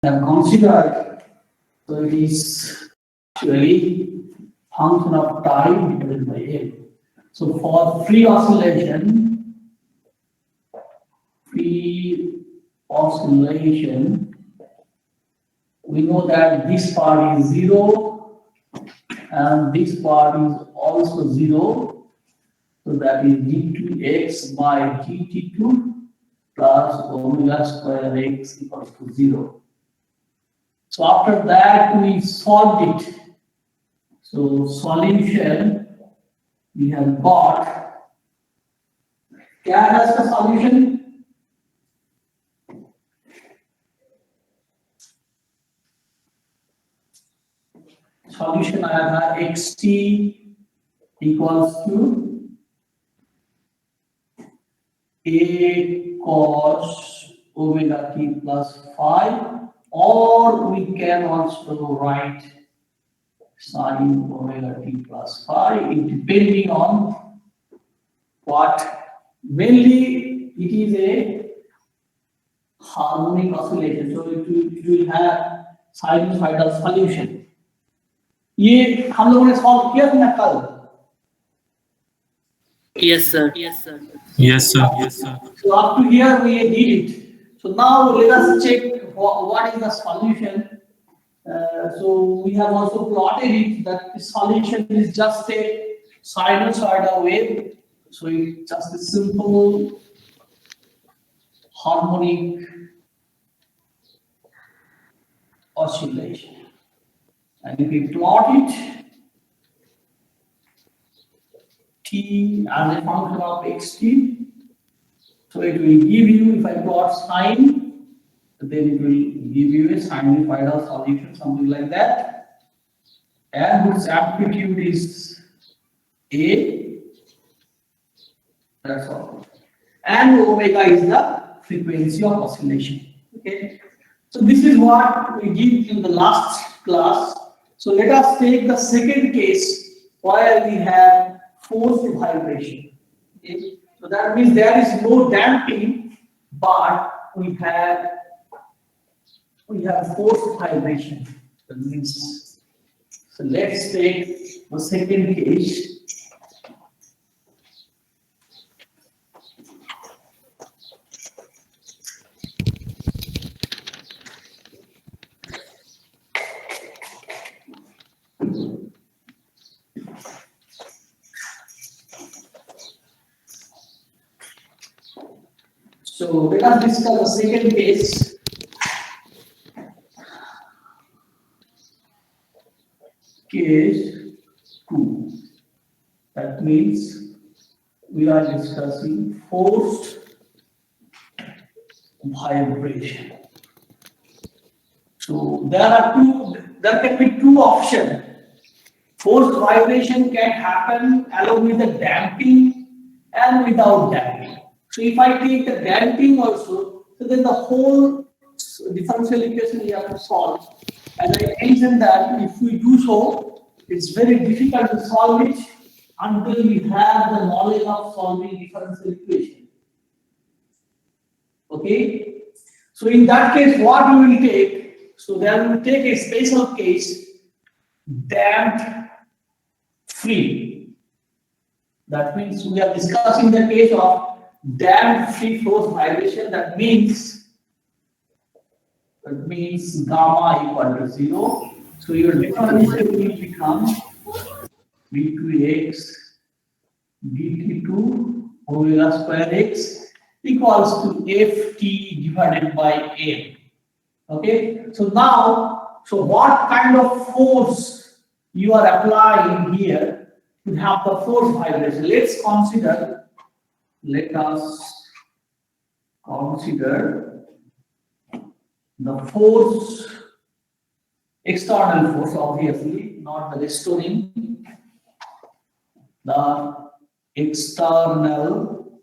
have considered, so it is actually function of time divided by L. So for free oscillation, we know that this part is 0 and this part is also 0. So that is d2x by dt2 plus omega square x equals to 0. So after that we solved it. So solution we have got. क्या है इसका solution? Solution आया था xt equals to a cos omega t plus 5, or we can also write sin omega t plus 5, depending on what. Mainly it is a harmonic oscillation, so it will have sinusoidal solution. ये हम लोगों ने solve किया था ना कल? Yes, sir. Yes, sir. So up to here we did it. So now let us check what is the solution. So we have also plotted it that the solution is just a sinusoidal wave. So it's just a simple harmonic oscillation. And if we plot it, t as a function of xt, so it will give you, if I plot sine, then it will give you a sinusoidal solution, something like that. And its amplitude is A, that's all. And omega is the frequency of oscillation. Okay. So this is what we did in the last class. So let us take the second case where we have forced vibration. Okay. So that means there is no damping, but we have forced vibration. That means, so let's take the second case. So let us discuss the second case. Case 2. That means we are discussing forced vibration. So there can be two options. Forced vibration can happen along with the damping and without damping. So if I take the damping also, so then the whole differential equation we have to solve. As I mentioned that if we do so, it's very difficult to solve it until we have the knowledge of solving differential equation. Okay? So in that case, what we will take? So then we will take a special case, damped free. That means we are discussing the case of damped free force vibration. That means gamma equal to 0. So your differential will become d2x dt2 omega square x equals to ft divided by m. Okay. So now, so what kind of force you are applying here to have the force vibration? Let us consider the force, external force, obviously, not the restoring. The external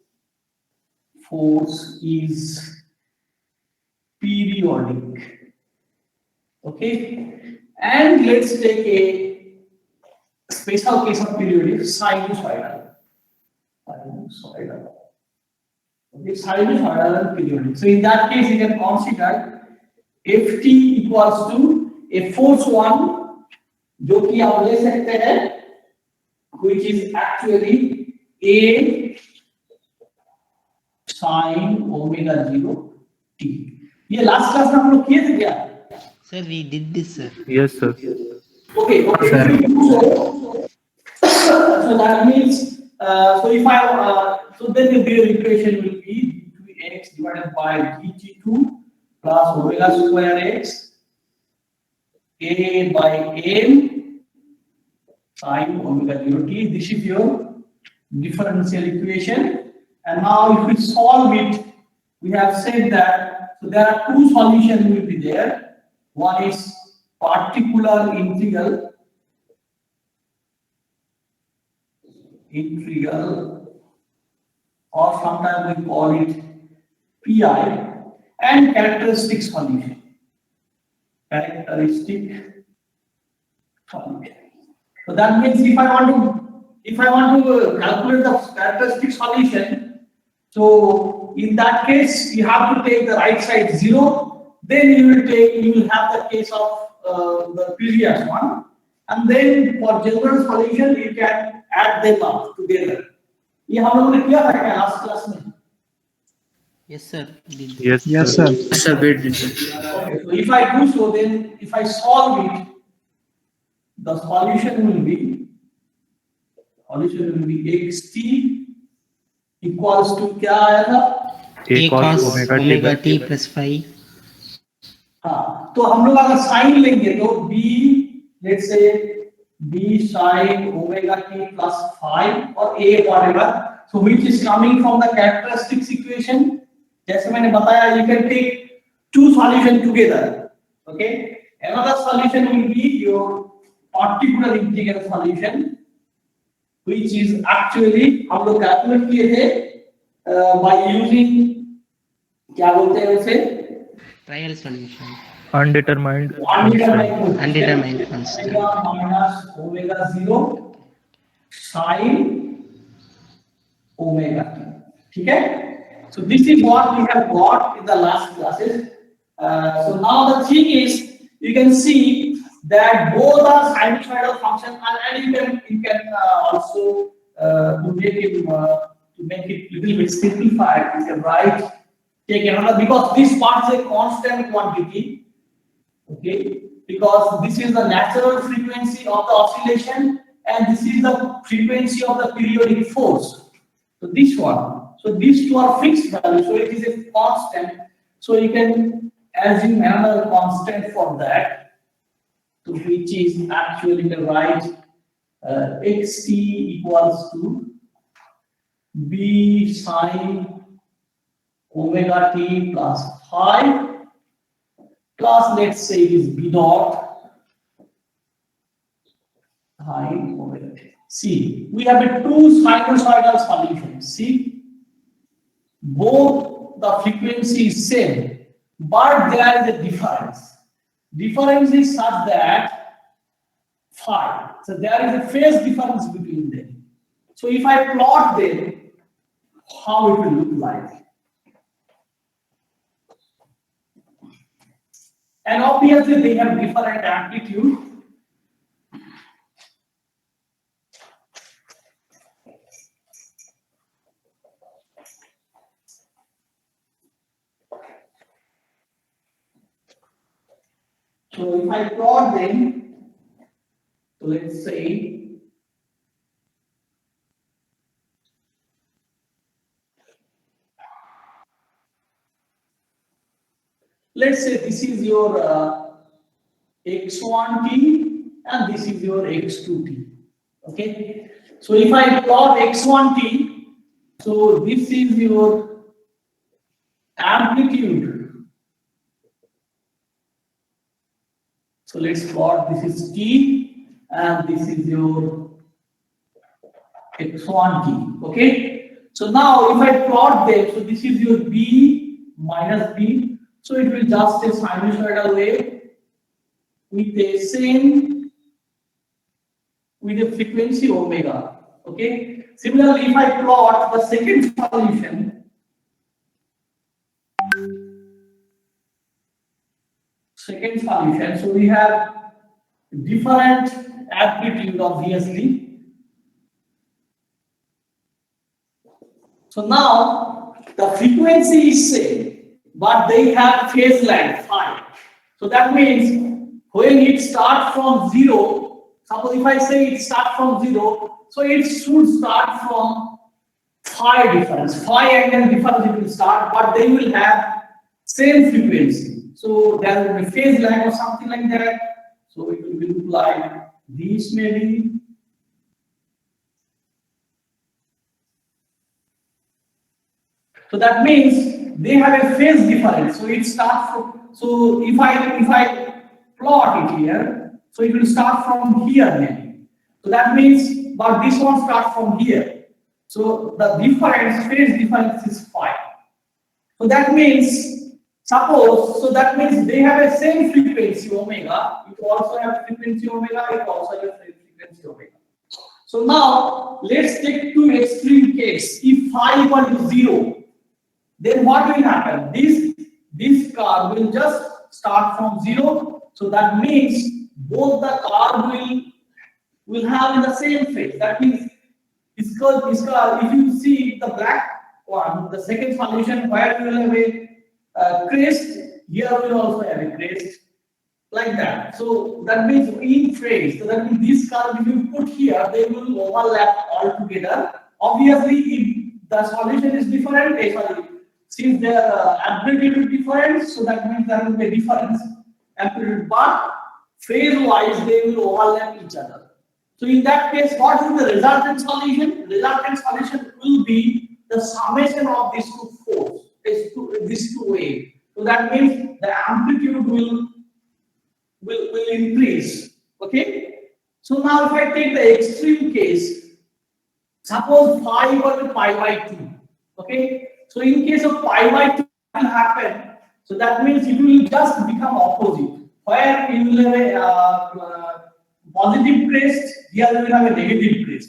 force is periodic. Okay, and let's take a special case of periodic, sinusoidal. Okay, sinusoidal and periodic. So in that case, you can consider ft equals to a force 1 जो कि आप ले सकते हैं which is actually a sin omega 0 t. ये last class में हम लोग किए थे क्या? Sir, we did this, sir. Yes, sir. Okay, Sir. So that means so if I so then the real equation will be x divided by dt2 plus omega square x a by n sin omega 0 t. This is your differential equation. And now if we solve it, we have said that so there are two solutions will be there. One is particular integral or sometimes we call it pi and characteristic solution. Characteristic solution. So that means if I want to calculate the characteristic solution, so in that case you have to take the right side 0, then you will have the case of the previous one, and then for general solution you can add them up together. ये हम लोगों ने किया था क्या last class में? Yes, sir. Did. Yes, Yes, sir. sir. Yes, sir, we did. Okay, so if I do so, then if I solve it, the solution will be xt equals to क्या आया था? A cos omega t plus 5. हाँ, तो हम लोग अगर sign लेंगे तो b let's say b sin omega t plus 5 और a whatever, so which is coming from the characteristics equation. जैसे मैंने बताया, you can take two solutions together. Okay, another solution will be your particular integral solution, which is actually हम लोग calculate किए थे by using क्या बोलते हैं उसे? Trial solution. Undetermined. Undetermined constant. Minus omega 0 sin omega t. ठीक है? So this is what we have got in the last classes. So now the thing is, you can see that both are sinusoidal functions, and you can also to make it little bit simplified, you can write take another, because this part is a constant quantity. Okay, because this is the natural frequency of the oscillation and this is the frequency of the periodic force. So this one. So these two are fixed values, so it is a constant. So you can assume another constant for that, so which is actually the right xt equals to b sin omega t plus 5 plus, let's say it is b dot sin omega t. See, we have a two sinusoidal solutions. See, both the frequency is same, but there is a difference. Difference is such that phi. So there is a phase difference between them. So if I plot them, how it will look like? And obviously they have different amplitude. So if I plot them, so let's say this is your x1t and this is your x2t. Okay, so if I plot x1t, so this is your amplitude. So let's plot, this is t and this is your x1t. Okay, so now if I plot them, so this is your b minus b, so it will just a sinusoidal wave with a same, with a frequency omega. Okay, similarly if I plot the second solution, solution. So we have different amplitude obviously. So now the frequency is same, but they have phase lag phi. So that means when it starts from zero, suppose if I say it starts from zero, so it should start from phi difference, phi angle difference it will start, but they will have same frequency. So there will be phase lag or something like that. So it will look like this maybe. So that means they have a phase difference. So it starts from, so if I plot it here, so it will start from here maybe. So that means, but this one starts from here. So the difference, phase difference is phi. So that means, suppose, so that means they have a same frequency omega. It also have frequency omega. It also have frequency omega. So now let's take two extreme case. If phi equal to 0, then what will happen? This car will just start from 0. So that means both the car will have in the same phase. That means this car, if you see the black one, the second solution where you will have a crest, here we will also have a crest, like that. So that means in phase. So that means this car, if you put here, they will overlap all together. Obviously, if the solution is different, since their amplitude is different, so that means there will be a difference amplitude, but phase-wise they will overlap each other. So in that case, what is the resultant solution? Resultant solution will be the summation of these two forces, these two waves. So that means the amplitude will increase. Okay. So now if I take the extreme case, suppose phi equal to pi by 2. Okay. So in case of pi by 2 will happen. So that means it will just become opposite. Where you will have a positive crest, here you will have a negative crest.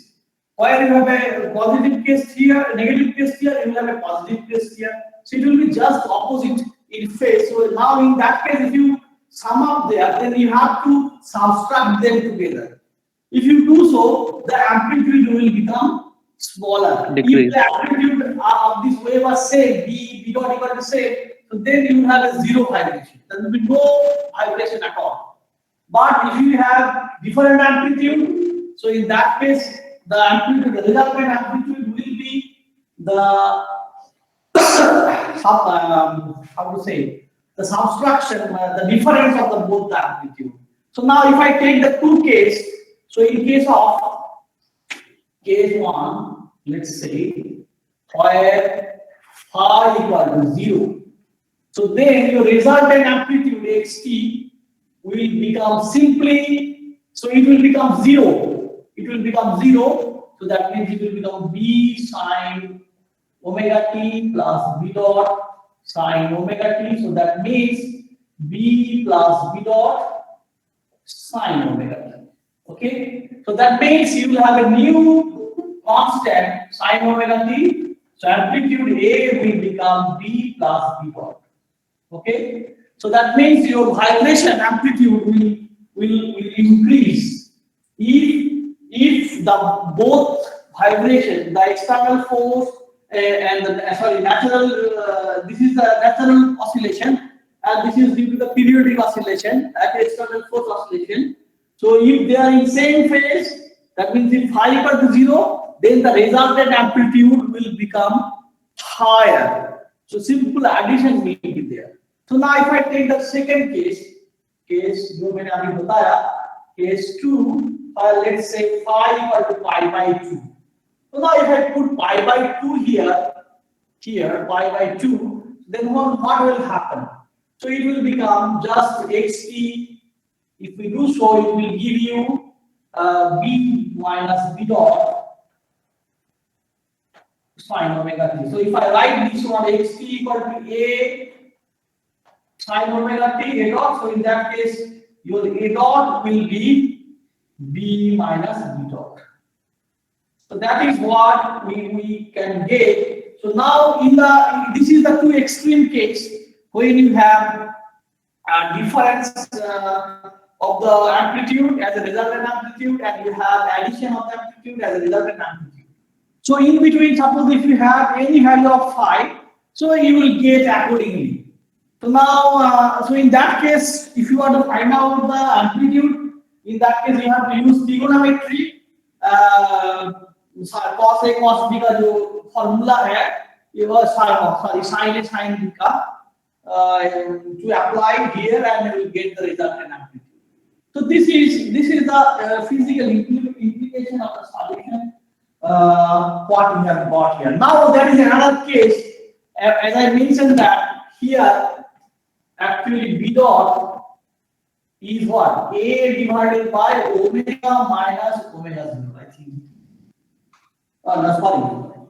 Where you have a positive crest here, negative crest here, you will have a positive crest here. So it will be just opposite in phase. So now in that case, if you sum up there, then you have to subtract them together. If you do so, the amplitude will become smaller. Decrease. If the amplitude of this wave was same, b dot equal to same, so then you will have a zero vibration. There will be no vibration at all. But if you have different amplitude, so in that case, the amplitude, the resultant amplitude will be the how to say, the subtraction, the difference of the both the amplitude. So now if I take the two case, so in case of case 1, let's say where phi equal to 0, so then your resultant amplitude xt will become simply, so it will become 0. It will become 0. So that means it will become b sine omega t plus b dot sine omega t. So that means b plus b dot sine omega t. Okay. So that means you will have a new constant sine omega t. So amplitude A will become b plus b dot. Okay. So that means your vibration amplitude will increase if the both vibration, the external force and the natural, this is the natural oscillation, and this is due to the periodic oscillation, that external force oscillation. So if they are in same phase, that means if phi equal to 0, then the resultant amplitude will become higher. So simple addition will be there. So now if I take the second case जो मैंने अभी बताया, case 2, let's say phi equal to pi by 2. So now if I put pi by 2 here pi by 2, then what will happen? So it will become just xt. If we do so, it will give you b minus b dot sine omega t. So if I write this one, xt equal to a sine omega t a dot, so in that case your a dot will be b minus b dot. So that is what we can get. So now this is the two extreme case when you have difference of the amplitude as a resultant amplitude, and you have addition of the amplitude as a resultant amplitude. So in between, suppose if you have any value of phi, so you will get accordingly. So now, so in that case, if you want to find out the amplitude, in that case you have to use trigonometry. Cos A cos B का जो formula है, ये वो sin A sin B का to apply here, and you will get the resultant amplitude. So this is the physical implication of the solution. What we have got here. Now there is another case, as I mentioned that here actually B dot is what? A divided by omega minus omega 0, I think. No, sorry.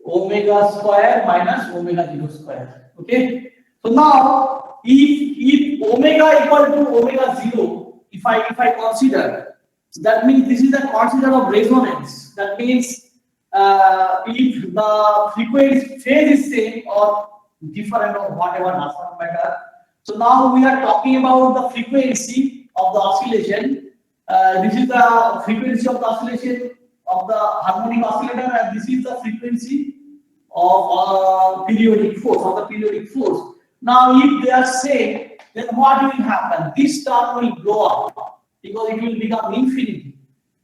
Omega square minus omega 0 square. Okay. So now if omega equal to omega 0, if I consider, that means this is the concept of resonance. That means if the frequency phase is same or different or whatever, doesn't matter. So now we are talking about the frequency of the oscillation. This is the frequency of the oscillation of the harmonic oscillator, and this is the frequency of periodic force. Now if they are same, then what will happen? This term will blow up because it will become infinity.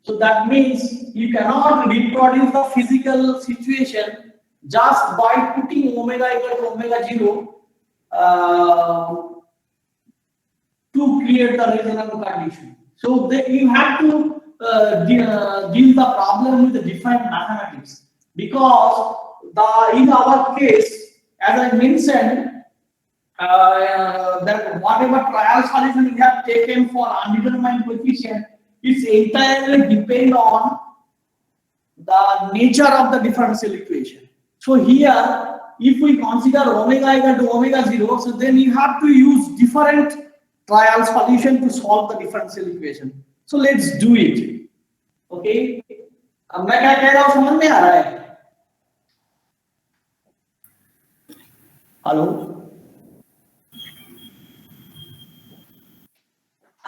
So that means you cannot reproduce the physical situation just by putting omega equal to omega 0 to create the resonant condition. So you have to deal the problem with the different mathematics, because in our case, as I mentioned, that whatever trial solution we have taken for undetermined coefficient, it's entirely depend on the nature of the differential equation. So here, if we consider omega equal to omega 0, so then you have to use different trial solution to solve the differential equation. So let's do it. Okay. अब मैं क्या कह रहा हूँ समझ में आ रहा है? Hello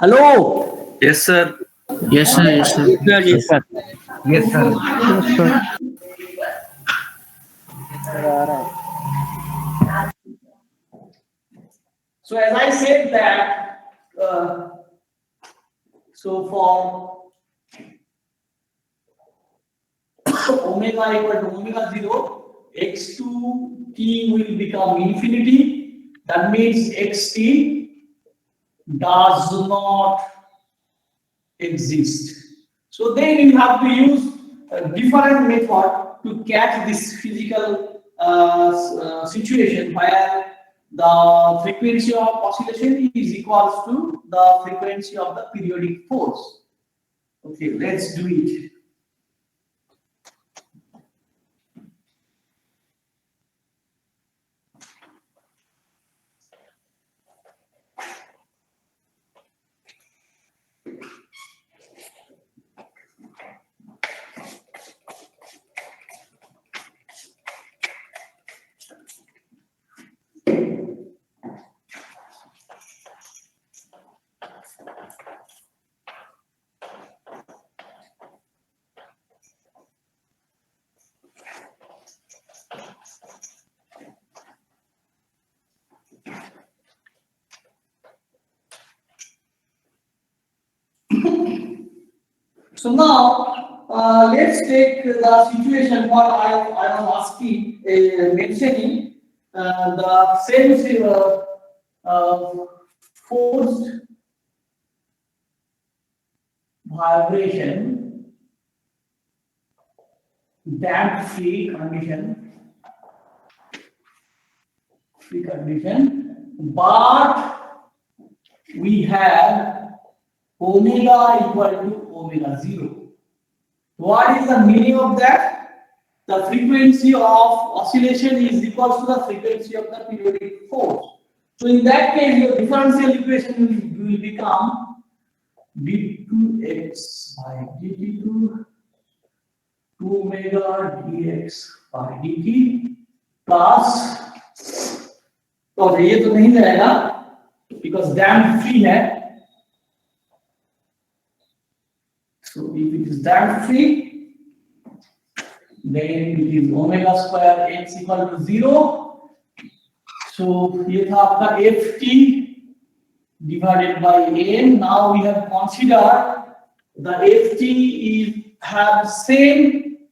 hello Yes, sir. Yes, sir. Yes, sir. Yes, sir. Yes, sir. So as I said that, so for omega equal to omega 0, x2 t will become infinity. That means xt does not exist. So then you have to use a different method to catch this physical situation where the frequency of oscillation is equals to the frequency of the periodic force. Okay, let's do it. So now let's take the situation what I was asking, mentioning the same forced vibration, damped free condition, but we have omega equal to omega 0. What is the meaning of that? The frequency of oscillation is equal to the frequency of the periodic force. So in that case, your differential equation will become d2x by dt2 2 omega dx by dt plus, तो ये तो नहीं रहेगा, because damped free है. So if it is damped free, then it is omega square x equal to 0. So ये था आपका ft divided by n. Now we have considered the ft is have same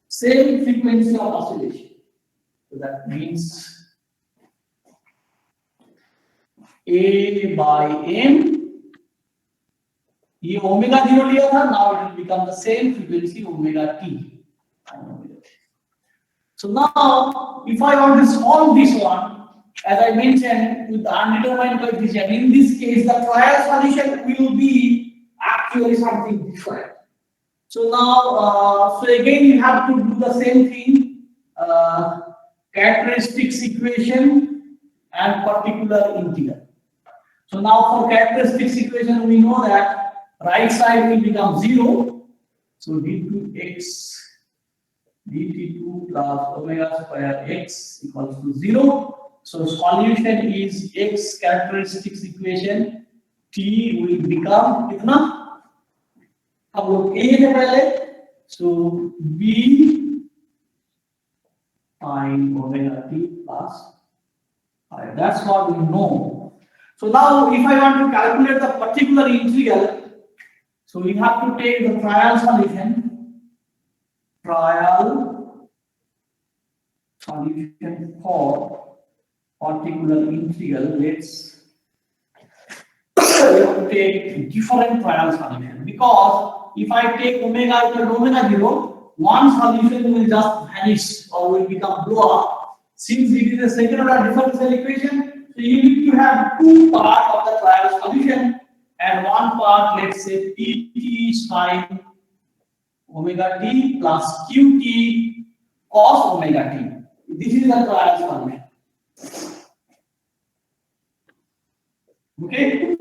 frequency of oscillation. So that means a by n. ये omega 0 लिया था, now it will become the same frequency omega t. So now if I want to solve this one, as I mentioned with the undetermined coefficient, in this case the trial solution will be actually something different. So now so again you have to do the same thing, characteristics equation and particular integral. So now for characteristics equation we know that right side will become 0. So d2x dt2 plus omega square x equals to 0. So solution is x characteristics equation t will become कितना? अब लोग a है पहले. So b sin omega t plus I. That's what we know. So now if I want to calculate the particular integral, so we have to take the trial solution for particular integral. Let's take different trial solution, because if I take omega equal to omega 0, one solution will just vanish or will become blow up. Since it is a second order differential equation, so you need to have two parts of the trial solution, and one part, let's say pt sin omega t plus qt cos omega t. This is the trial solution. Okay.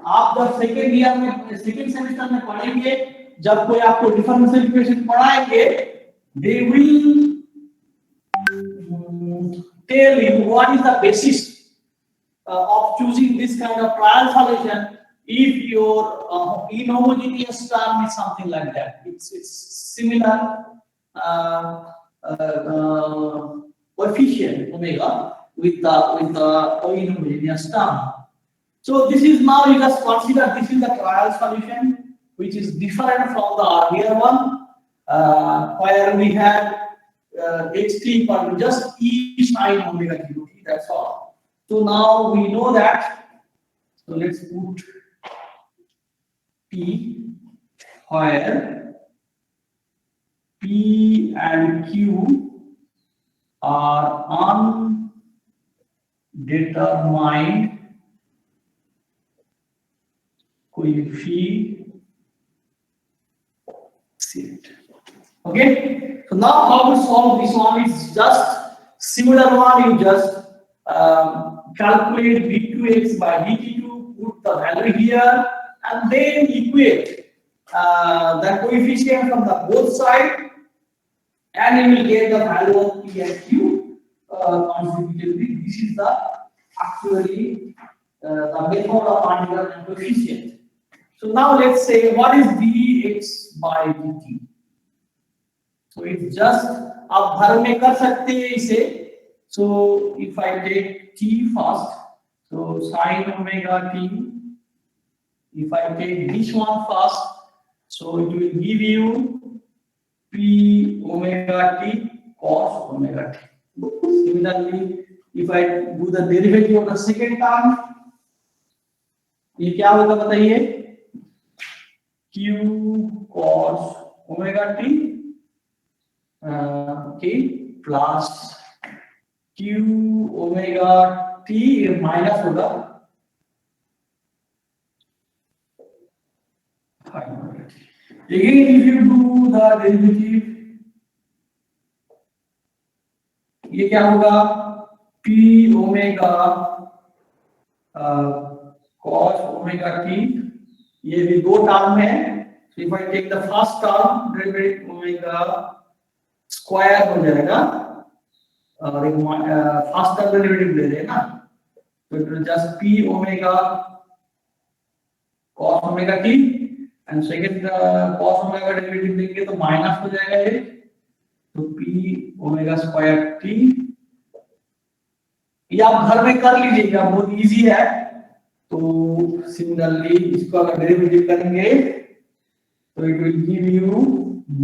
आप जब second year में second semester में पढ़ेंगे, जब कोई आपको differential equation पढ़ाएंगे, they will tell you what is the basis of choosing this kind of trial solution. If your inhomogeneous term is something like that, it's similar coefficient omega with the inhomogeneous term. So this is now, you just consider this is the trial solution, which is different from the earlier one, where we had xt equal to just e sin omega t. That's all. So now we know that. So let's put p, where p and q are undetermined coefficient. Okay. So now how to solve this one is just similar one. You just calculate d2x by dt2, put the value here, and then equate the coefficient from the both sides, and you will get the value of p and q consecutively. This is the actually the method of undetermined coefficient. So now let's say what is dx by dt. So it's just आप भर में कर सकते हैं इसे. So if I take t first, so sin omega t. If I take this one first, so it will give you p omega t cos omega t. Similarly, if I do the derivative of the second term, ये क्या होगा बताइए? q cos omega t okay, plus q omega t minus होगा again. If you do the derivative, ये क्या होगा? p omega cos omega t. ये भी दो टर्म है. So if I take the first term, derivative omega square हो जाएगा, और एक फर्स्ट टर्म डेरिवेटिव ले लेना, So it will just P omega cos omega t, and second cos omega derivative देंगे तो माइनस हो जाएगा ये, तो P omega square t। ये आप घर में कर लीजिएगा, बहुत इजी है। तो सिमिलरली इसको अगर डेरिवेटिव करेंगे तो it will give you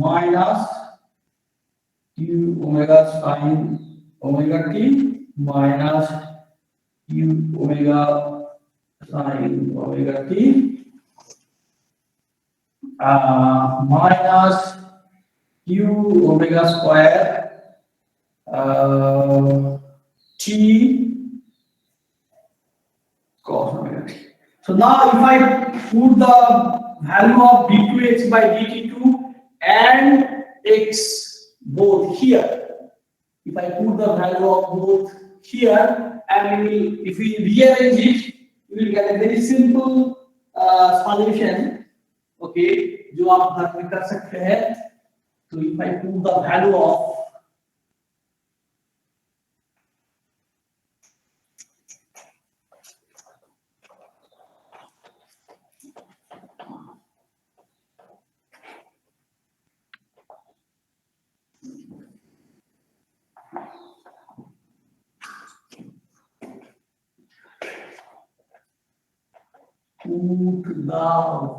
minus q omega sin omega t minus q omega sin omega t minus q omega square t cos omega t. So now if I put the value of d2x by dt2 and x both here, if I put the value of both here and if we rearrange it, you will get a very simple solution, okay, जो आप घर में कर सकते हैं। तो if I put the value of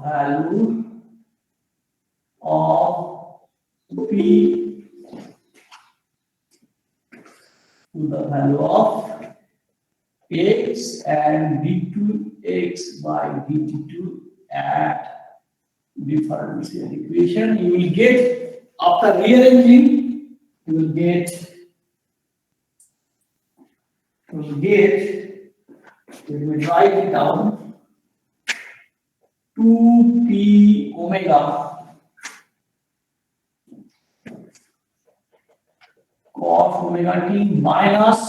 value of P to the value of x and d2x by dt2 at differential equation, you will get, after rearranging, you will get, we will write it down, 2p omega cos omega t minus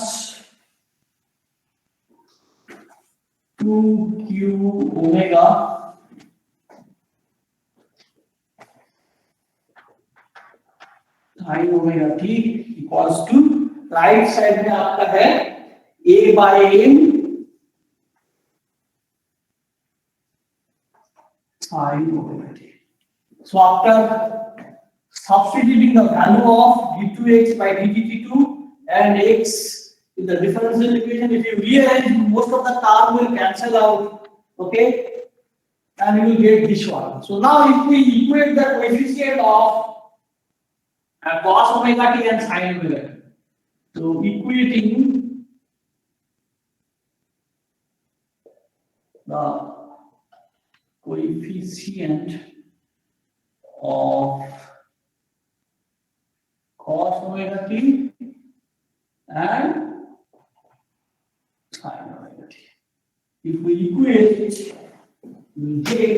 2q omega sin omega t equals to, right side में आपका है a by n sin omega t. So after substituting the value of d2x by dt2 and x in the differential equation, if you rearrange, most of the term will cancel out, okay, and you will get this one. So now if we equate the coefficient of cos omega t and sin omega t, so equating the coefficient of cos omega t and sin omega t. If we equate, we get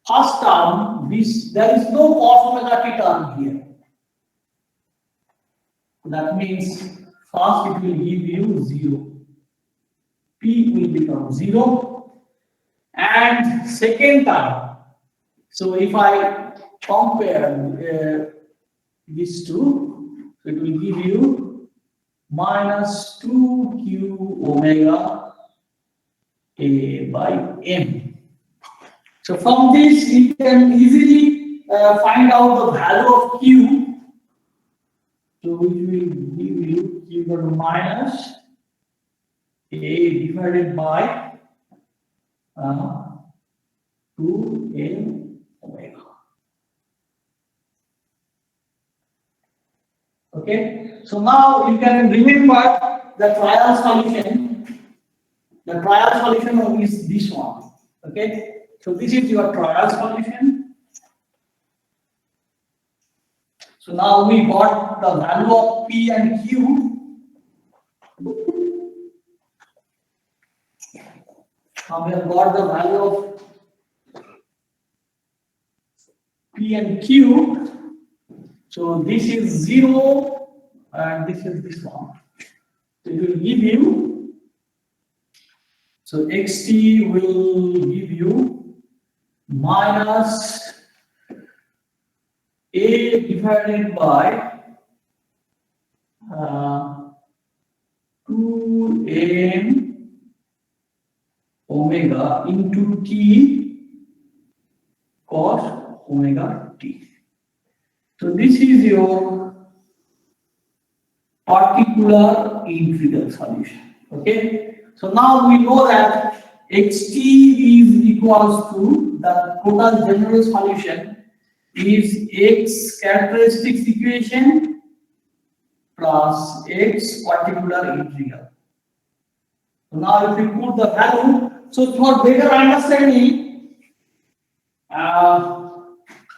first term, this, there is no cos omega t term here. That means first it will give you 0. P will become 0. And second term, so if I compare these two, so it will give you minus 2q omega a by m. So from this you can easily find out the value of q. So which will give you q equal to minus a divided by 2m omega. Okay, so now you can remember the trial solution. The trial solution is this one. Okay, so this is your trial solution. So now we got the value of P and Q. Now we have got the value of P and Q. So this is 0 and this is this one. So it will give you, so xt will give you minus a divided by 2m omega into t cos omega t. So this is your particular integral solution. Okay. So now we know that xt is equals to the total general solution is x characteristics equation plus x particular integral. So now if we put the value, so for better understanding,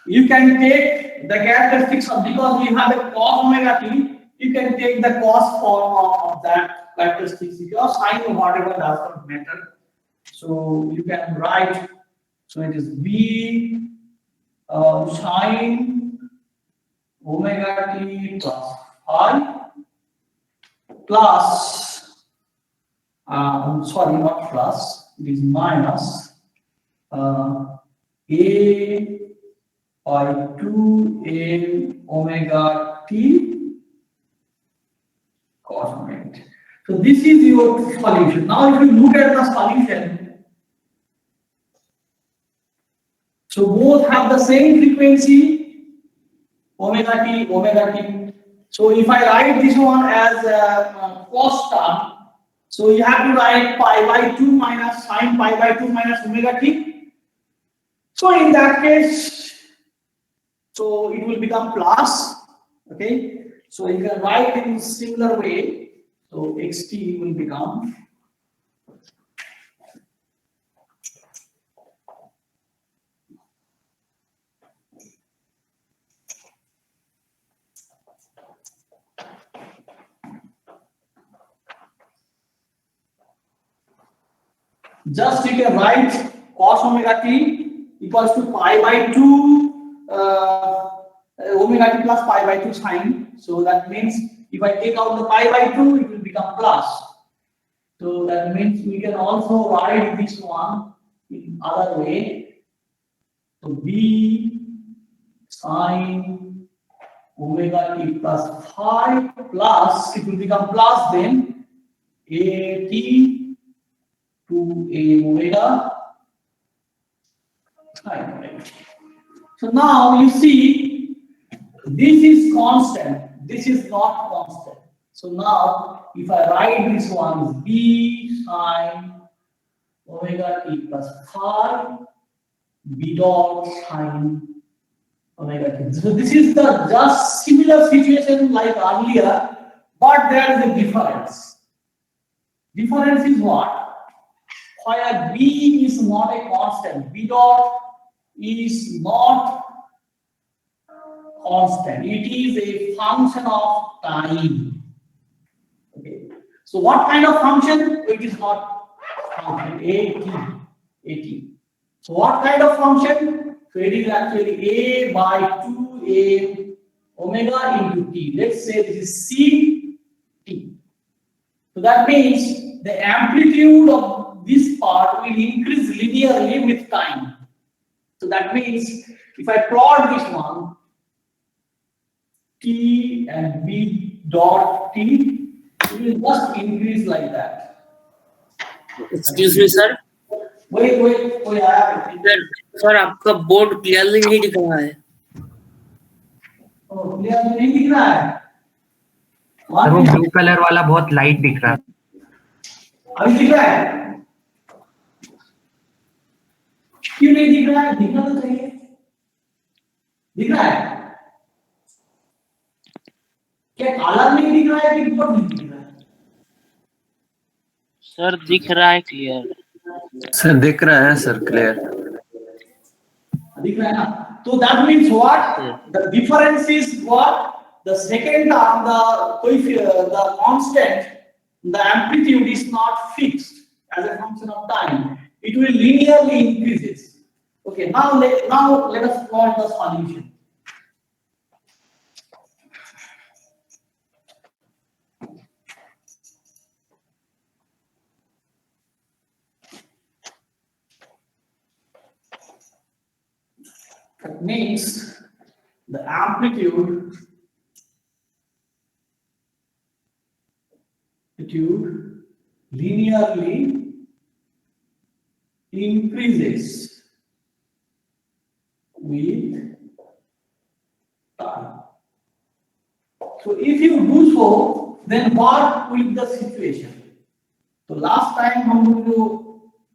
you can take the characteristics of, because we have a cos omega t, you can take the cos form of that characteristics or sine or whatever, does not matter. So you can write, so it is b sine omega t plus phi plus, sorry, not plus, it is minus a by 2 omega t cos omega t. So this is your solution. Now if you look at the solution, so both have the same frequency, omega t. So if I write this one as cos term, so you have to write pi by 2 minus sine pi by 2 minus omega t. So in that case, so it will become plus. Okay. So you can write in similar way. So xt will become just you can write cos omega t equals to pi by 2 omega t plus pi by 2 sine. So that means if I take out the pi by 2, it will become plus. So that means we can also write this one in other way. So b sine omega t plus phi plus, it will become plus then a t to a omega sine omega. So now you see this is constant, this is not constant. So now if I write this one is b sine omega t plus phi b dot sine omega t. So this is the just similar situation like earlier, but there is a difference. Difference is what? Where b is not a constant, b dot is not constant. It is a function of time. Okay. So what kind of function? It is not function at. So what kind of function? So it is actually a by 2a omega into t. Let's say this is c t. So that means the amplitude of this part will increase linearly with time. So that means if I plot this one, t and b dot t, it will just increase like that. Excuse me, sir. Wait, sir आपका board clearly नहीं दिख रहा है. Clear नहीं दिख रहा है. Sir वो ब्लू कलर वाला बहुत लाइट दिख रहा है. अभी दिख रहा है? क्यों नहीं दिख रहा है? दिखना तो चाहिए. दिख रहा है? क्या कलर नहीं दिख रहा है कि बोर्ड नहीं दिख रहा है? सर दिख रहा है क्लियर. सर दिख रहा है सर क्लियर. दिख रहा है ना? So that means what? The difference is what? The second term, the constant, the amplitude is not fixed as a function of time. It will linearly increases. Okay, now let us plot the solution. That means the amplitude linearly increases with time. So if you do so, then what will be the situation? तो last time हम लोग जो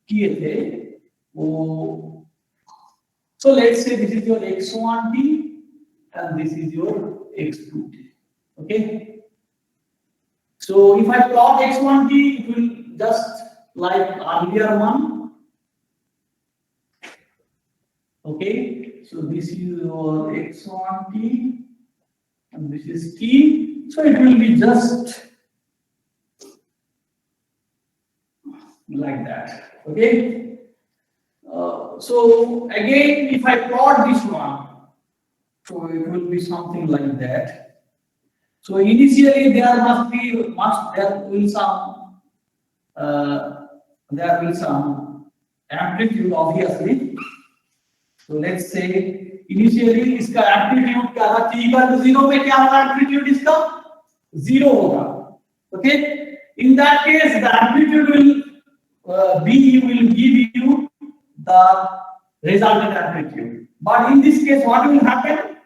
किए थे वो, so let's say this is your x1t and this is your x2t. Okay, so if I plot x1t, it will just like earlier one. Okay, so this is your x1t and this is t, so it will be just like that. Okay, so again, if I plot this one, so it will be something like that. So initially there must be there will some amplitude obviously. So let's say initially इसका amplitude क्या था, t equal to 0 में क्या होगा, amplitude इसका 0 होगा. Okay, in that case the amplitude will B will give you the resultant amplitude. But in this case, what will happen?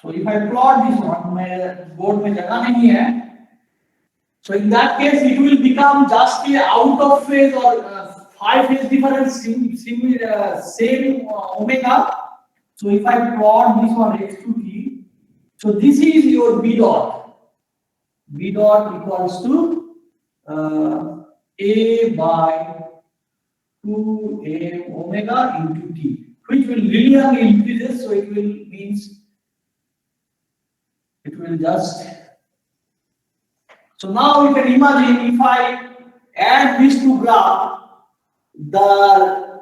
So if I plot this one, my board में जगह नहीं है. So in that case, it will become just a out of phase or 5 phase difference, same omega. So if I plot this one x2t, so this is your B dot. B dot equals to A by 2m omega into t, which will linearly increases, so it will means it will just. So now you can imagine if I add these two graphs, the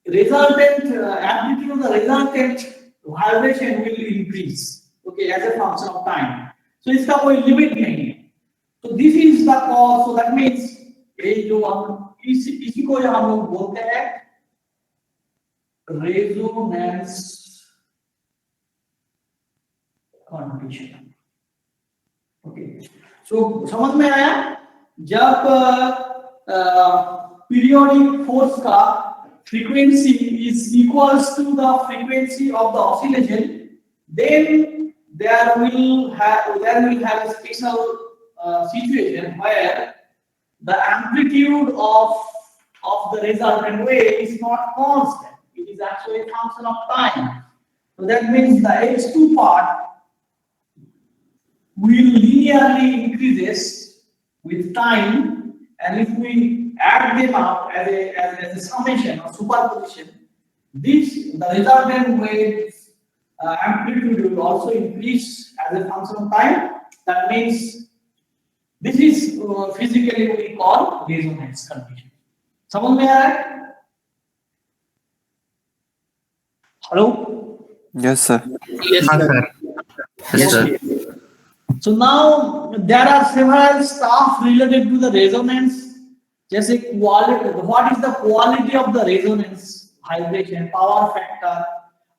resultant amplitude, the resultant vibration will increase. Okay, as a function of time. So इसका कोई limit नहीं है. So this is the cause. So that means ये जो हम इसी को हम लोग बोलते हैं resonance condition. Okay. So समझ में आया, जब periodic force का frequency is equals to the frequency of the oscillation, then there will have a special situation where the amplitude of the resultant wave is not constant. It is actually a function of time. So that means the x2 part will linearly increases with time, and if we add them up as a summation or superposition, the resultant wave's amplitude will also increase as a function of time. That means this is physically what we call resonance condition. समझ में आ रहा है? Hello? Yes, sir. Yes, हाँ sir. Sir. Yes, sir. So now there are several stuff related to the resonance. जैसे quality, what is the quality of the resonance vibration, power factor.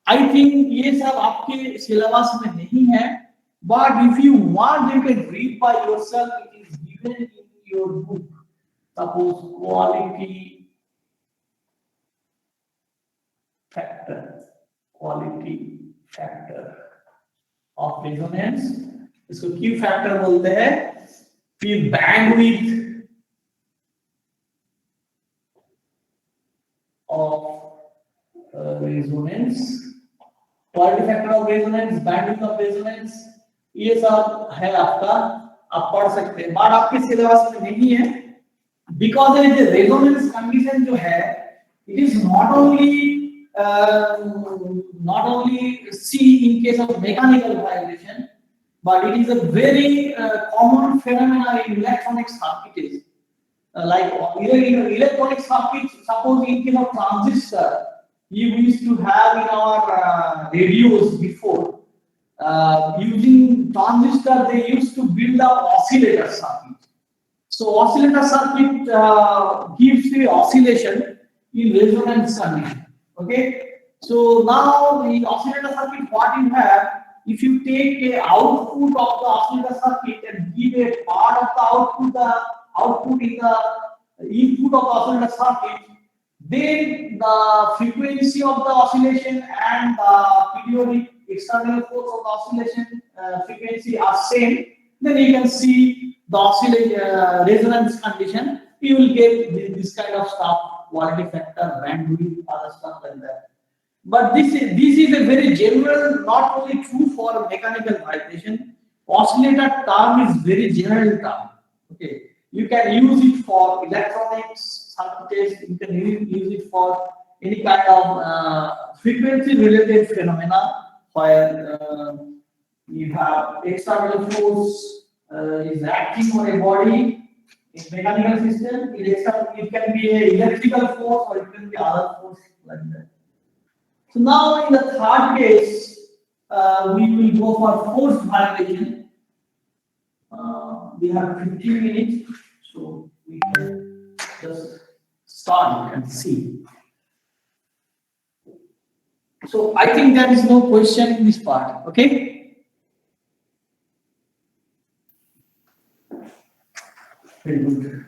I think ये सब आपके syllabus में नहीं है, but if you want you can read by yourself. It is given in your book. Suppose quality factor of resonance, इसको Q factor बोलते हैं. फिर bandwidth of resonance, quality factor of resonance, bandwidth of resonance, ये सब है आपका, आप पढ़ सकते हैं, बट आपके सिलेबस में नहीं है, because it is a resonance condition जो है, it is not only see in case of mechanical vibration, but it is a very common phenomenon in electronic circuits. Like in electronic circuits, suppose in case of transistor, we used to have in our radios before, using transistor, they used to build up oscillator circuit. So oscillator circuit gives the oscillation in resonance condition. Okay, so now in oscillator circuit, what you have, if you take a output of the oscillator circuit and give a part of the output output in the input of the oscillator circuit, then the frequency of the oscillation and the periodic external force of the oscillation frequency are same, then you can see the oscillation resonance condition. You will get this kind of stuff, quality factor, bandwidth, other stuff like that. But this is a very general, not only true for mechanical vibration. Oscillator term is very general term. Okay, you can use it for electronics circuits. You can use it for any kind of frequency related phenomena where you have external force is acting on a body in mechanical system. It can be a electrical force or it can be other force like that. So now in the third case, we will go for force vibration. We have 15 minutes, so we can just start and see. So I think there is no question in this part, okay? Very good.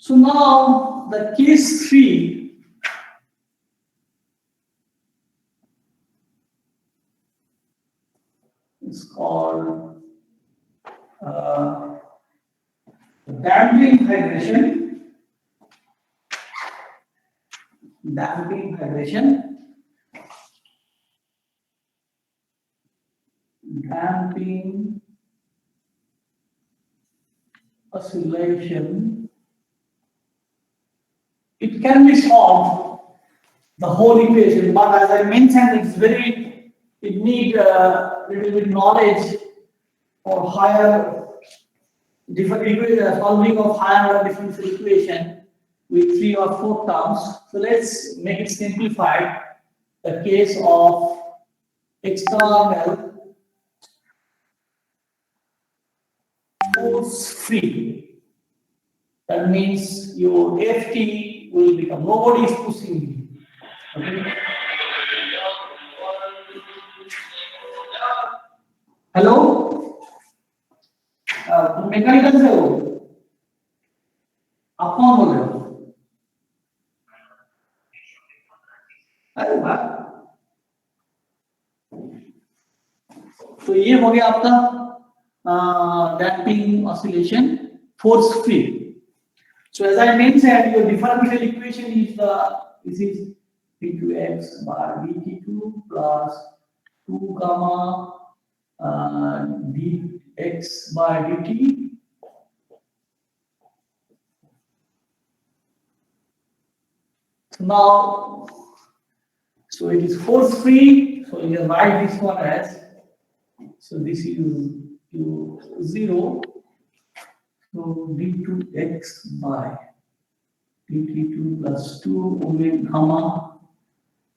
So now the case 3 is called damping vibration. Damping vibration. Damping oscillation. It can be solved, the whole equation, but as I mentioned, it needs a little bit knowledge for higher different equation, solving of higher order differential equation with 3 or 4 terms. So let's make it simplified. The case of external force free. That means your FT will become nobody is pushing you. Okay. Hello mechanical से हो आप कौन बोल रहे हो अरे वाह तो ये हो गया आपका damping oscillation force free. So as I mentioned, your differential equation is this is p2x bar dt2 plus 2 gamma dx by dt. So now, so it is force free. So you write this one as, so this is 0. So d2x by dt2 plus 2 omega gamma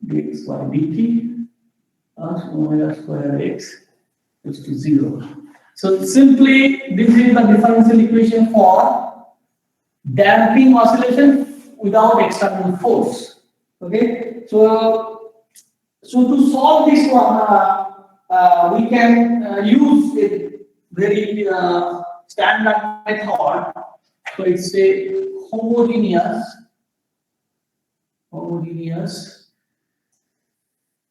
dx by dt plus omega square x equals to 0. So simply, this is the differential equation for damping oscillation without external force. Okay, so to solve this one, we can use a very standard method. So it's a homogeneous homogeneous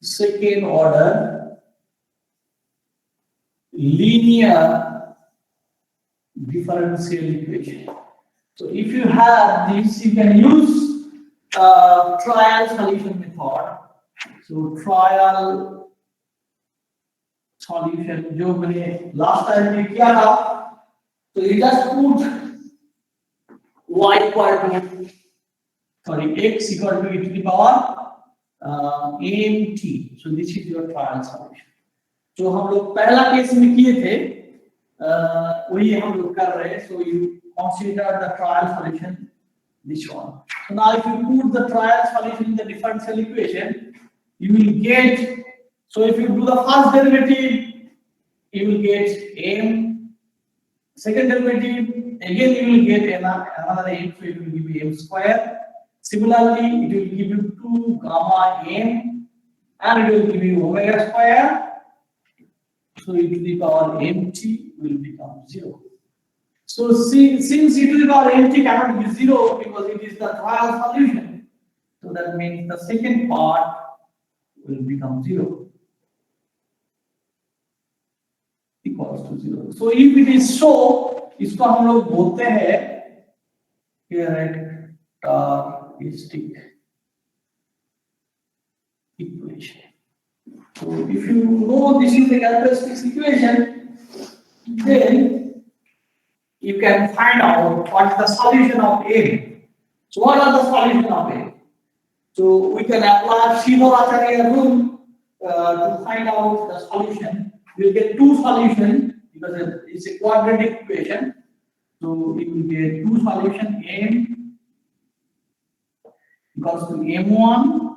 second order linear differential equation. So if you have this, you can use trial solution method. So trial solution जो मैंने last time में किया था, so you just put y equal to x equal to e to the power mt. So this is your trial solution. जो हम लोग पहला case में किए थे वही हम लोग कर रहे हैं. So you consider the trial solution, this one. So now if you put the trial solution in the differential equation, you will get, so if you do the first derivative, you will get m, second derivative, again you will get another m, so it will give you m square. Similarly, it will give you 2 gamma m, and it will give you omega square. So e to the power mt will become 0. So since e to the power mt cannot be 0 because it is the trial solution, so that means the second part will become 0, equals to 0. So if it is so, इसको हम लोग बोलते हैं characteristic equation. So if you know this is the characteristic equation, then you can find out what is the solution of A. So what are the solution of A? So we can apply Sridhar rule to find out the solution. We will get two solutions because it's a quadratic equation. So we will get two solutions. M equals to m1,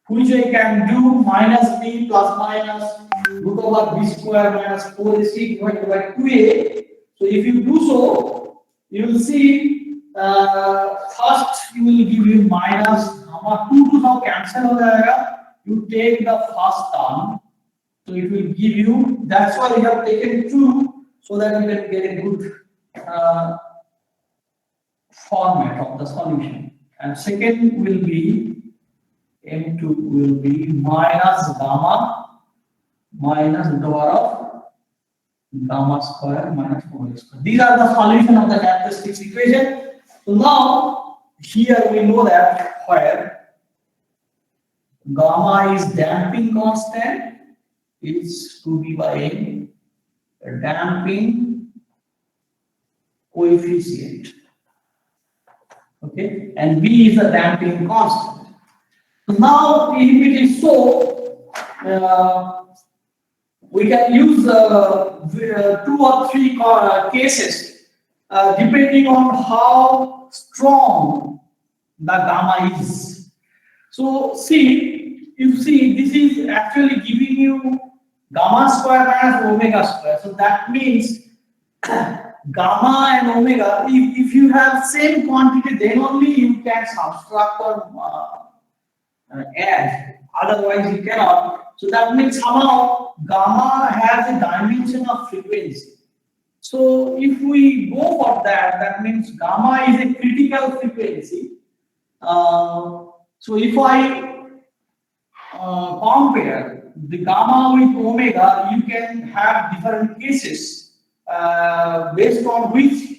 which I can do minus b plus minus root over b square minus 4ac divided by 2a. So if you do so, you will see first you will give you minus gamma 2 to now cancel हो जाएगा. You take the first term, so it will give you. That's why we have taken 2 so that you can get a good format of the solution. And second will be m2 will be minus gamma minus root over of gamma square minus omega square. These are the solution of the characteristics equation. So now here we know that where gamma is damping constant is 2b by n, damping coefficient, okay, and b is the damping constant. So now if it is so, we can use 2 or 3 cases depending on how strong the gamma is. So see, you see this is actually giving you gamma square minus omega square. So that means gamma and omega, if you have same quantity, then only you can subtract or add, otherwise you cannot. So that means somehow gamma has a dimension of frequency. So if we go for that, that means gamma is a critical frequency. So if I compare the gamma with omega, you can have different cases based on which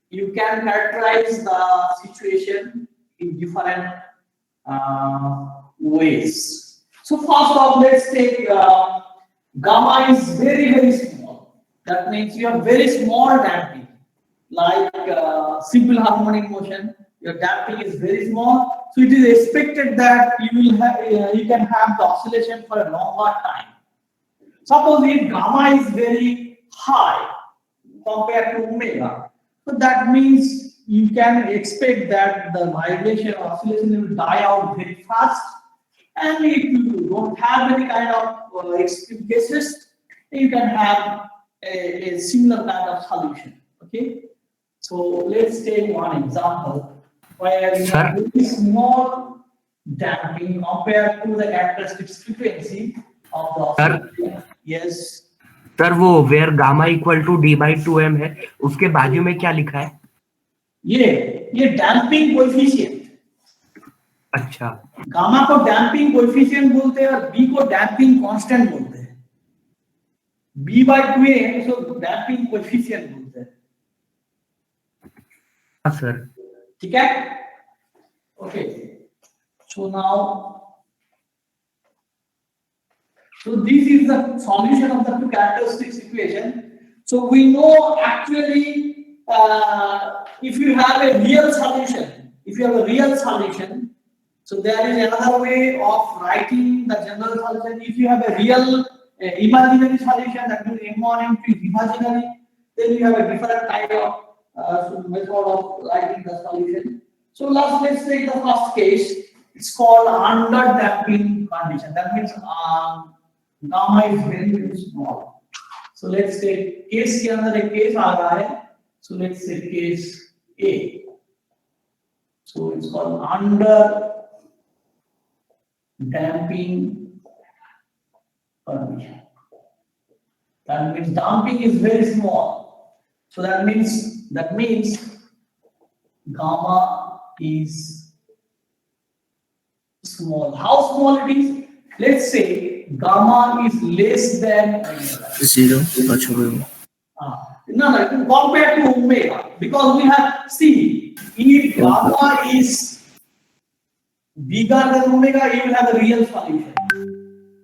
you can characterize the situation in different ways. So first off, let's take gamma is very small. That means you have very small damping, like simple harmonic motion. Your damping is very small, so it is expected that you can have the oscillation for a longer time. Suppose if gamma is very high compared to omega, so that means you can expect that the vibration or oscillation will die out very fast. And if you don't have any kind of extreme cases, you can have a similar kind of solution. Okay, so let's take one example where you have very small damping compared to the characteristics frequency of the oscillation. Yes. Sir वो where gamma equal to d by 2m है, उसके बाजू में क्या लिखा है? ये damping coefficient. अच्छा गामा को डैम्पिंग कोएफिशिएंट बोलते हैं और बी को डैम्पिंग कांस्टेंट बोलते हैं। b by 2m so damping coefficient बोलते हैं। हाँ सर। ठीक है, okay. So now so this is the solution of the two characteristics equation. So we know actually if you have a real solution, so there is another way of writing the general solution. If you have a real imaginary solution, that means M1 M2 is imaginary, then you have a different type of method of writing the solution. So let's take the first case. It's called under damping condition. That means gamma is very very small. So let's say case के अंदर एक case आ रहा है. So let's say case A. So it's called under damping condition. That means damping is very small. So that means gamma is small. How small it is? Let's say gamma is less than zero. no, compared to omega, because we have if gamma is bigger than omega, you will have a real solution.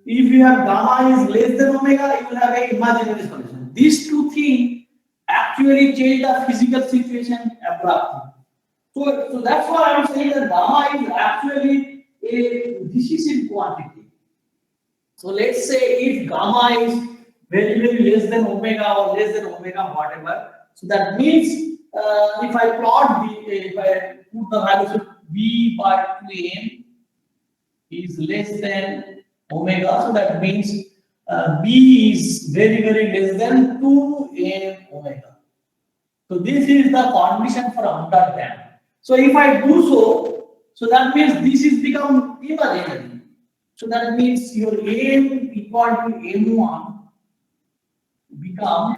If you have gamma is less than omega, you will have an imaginary solution. These two things actually change the physical situation abruptly. So that's why I am saying that gamma is actually a decisive quantity. So let's say if gamma is very very less than omega or less than omega whatever, so that means if I plot if I put the values of b by 2m is less than omega, so that means b is very very less than 2m omega. So this is the condition for under damp. So if I do so that means this is become imaginary. So that means your m equal to m1 become